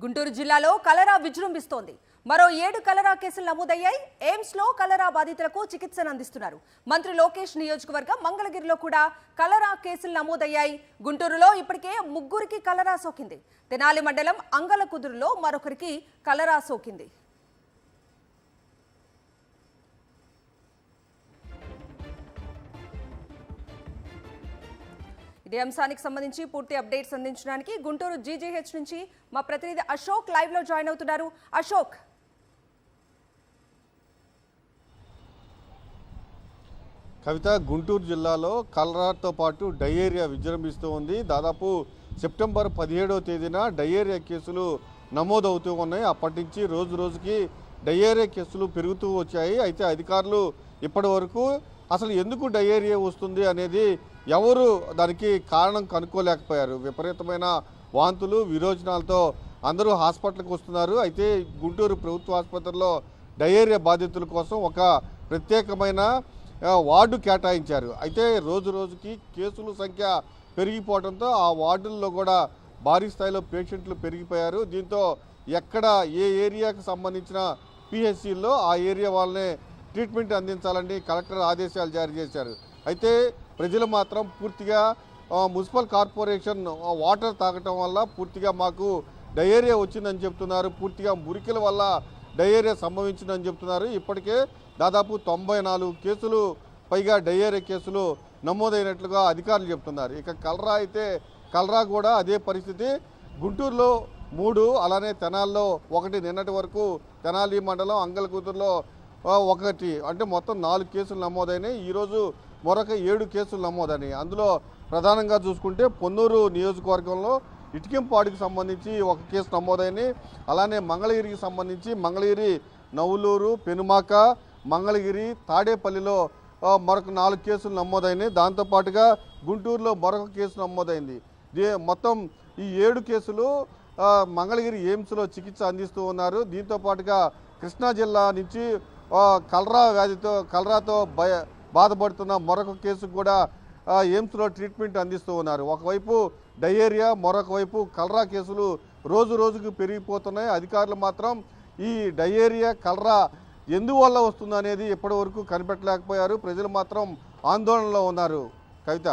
గుంటూరు జిల్లాలో కలరా విజృంభిస్తోంది. మరో 7 కలరా కేసులు నమోదయ్యాయి. ఎయిమ్స్ లో కలరా బాధితులకు చికిత్సను అందిస్తున్నారు. మంత్రి లోకేష్ నియోజకవర్గం మంగళగిరిలో కూడా కలరా కేసులు నమోదయ్యాయి. గుంటూరులో ఇప్పటికే 3 కలరా సోకింది. తెనాలి మండలం అంగలకుదురులో మరొకరికి కలరా సోకింది. ఇదే అంశానికి సంబంధించి పూర్తి అప్డేట్స్ అందించడానికి గుంటూరు జీజీహెచ్ నుంచి మా ప్రతినిధి అశోక్ లైవ్ లో జాయిన్ అవుతున్నారు. అశోక్, కవిత, గుంటూరు జిల్లాలో కలరాతో పాటు డయేరియా విజృంభిస్తూ ఉంది. దాదాపు సెప్టెంబర్ 17వ తేదీన డయేరియా కేసులు నమోదవుతూ ఉన్నాయి. అప్పటి నుంచి రోజు రోజుకి డయేరియా కేసులు పెరుగుతూ వచ్చాయి. అయితే అధికారులు ఇప్పటి వరకు అసలు ఎందుకు డయేరియా వస్తుంది అనేది ఎవరు దానికి కారణం కనుక్కోలేకపోయారు. విపరీతమైన వాంతులు, విరోచనాలతో అందరూ హాస్పిటల్కి వస్తున్నారు. అయితే గుంటూరు ప్రభుత్వ ఆసుపత్రిలో డయేరియా బాధితుల కోసం ఒక ప్రత్యేకమైన వార్డు కేటాయించారు. అయితే రోజు రోజుకి కేసుల సంఖ్య పెరిగిపోవడంతో ఆ వార్డుల్లో కూడా భారీ స్థాయిలో పేషెంట్లు పెరిగిపోయారు. దీంతో ఎక్కడ ఏ ఏరియాకు సంబంధించిన పిహెచ్సిల్లో ఆ ఏరియా వాళ్ళనే ట్రీట్మెంట్ అందించాలని కలెక్టర్ ఆదేశాలు జారీ చేశారు. అయితే ప్రజలు మాత్రం పూర్తిగా మున్సిపల్ కార్పొరేషన్ వాటర్ తాగటం వల్ల పూర్తిగా మాకు డయేరియా వచ్చిందని చెప్తున్నారు. పూర్తిగా మురికిల వల్ల డయేరియా సంభవించిందని చెప్తున్నారు. ఇప్పటికే దాదాపు 94 కేసులు పైగా డయేరియా కేసులు నమోదైనట్లుగా అధికారులు చెప్తున్నారు. ఇక కలరా కూడా అదే పరిస్థితి. గుంటూరులో 3, అలానే తెనాల్లో 1, నిన్నటి వరకు తెనాలి మండలం అంగలకూతురులో 1, అంటే మొత్తం 4 కేసులు నమోదైనాయి. ఈరోజు మరొక 7 కేసులు నమోదైనాయి. అందులో ప్రధానంగా చూసుకుంటే పొన్నూరు నియోజకవర్గంలో ఇటికెంపాడుకి సంబంధించి 1 కేసు నమోదైంది. అలానే మంగళగిరికి సంబంధించి మంగళగిరి, నవులూరు, పెనుమాక, మంగళగిరి, తాడేపల్లిలో మరొక 4 కేసులు నమోదైనాయి. దాంతోపాటుగా గుంటూరులో మరొక కేసు నమోదైంది. మొత్తం ఈ 7 కేసులు మంగళగిరి ఎయిమ్స్లో చికిత్స అందిస్తూ ఉన్నారు. దీంతో పాటుగా కృష్ణా జిల్లా నుంచి కలరాతో బాధపడుతున్న మరొక కేసు కూడా ఎయిమ్స్లో ట్రీట్మెంట్ అందిస్తూ ఉన్నారు. ఒకవైపు డయేరియా, మరొక వైపు కలరా కేసులు రోజు రోజుకు పెరిగిపోతున్నాయి. అధికారులు మాత్రం ఈ డయేరియా, కలరా ఎందువల్ల వస్తుందనేది ఇప్పటి వరకు కనిపెట్టలేకపోయారు. ప్రజలు మాత్రం ఆందోళనలో ఉన్నారు. కవిత.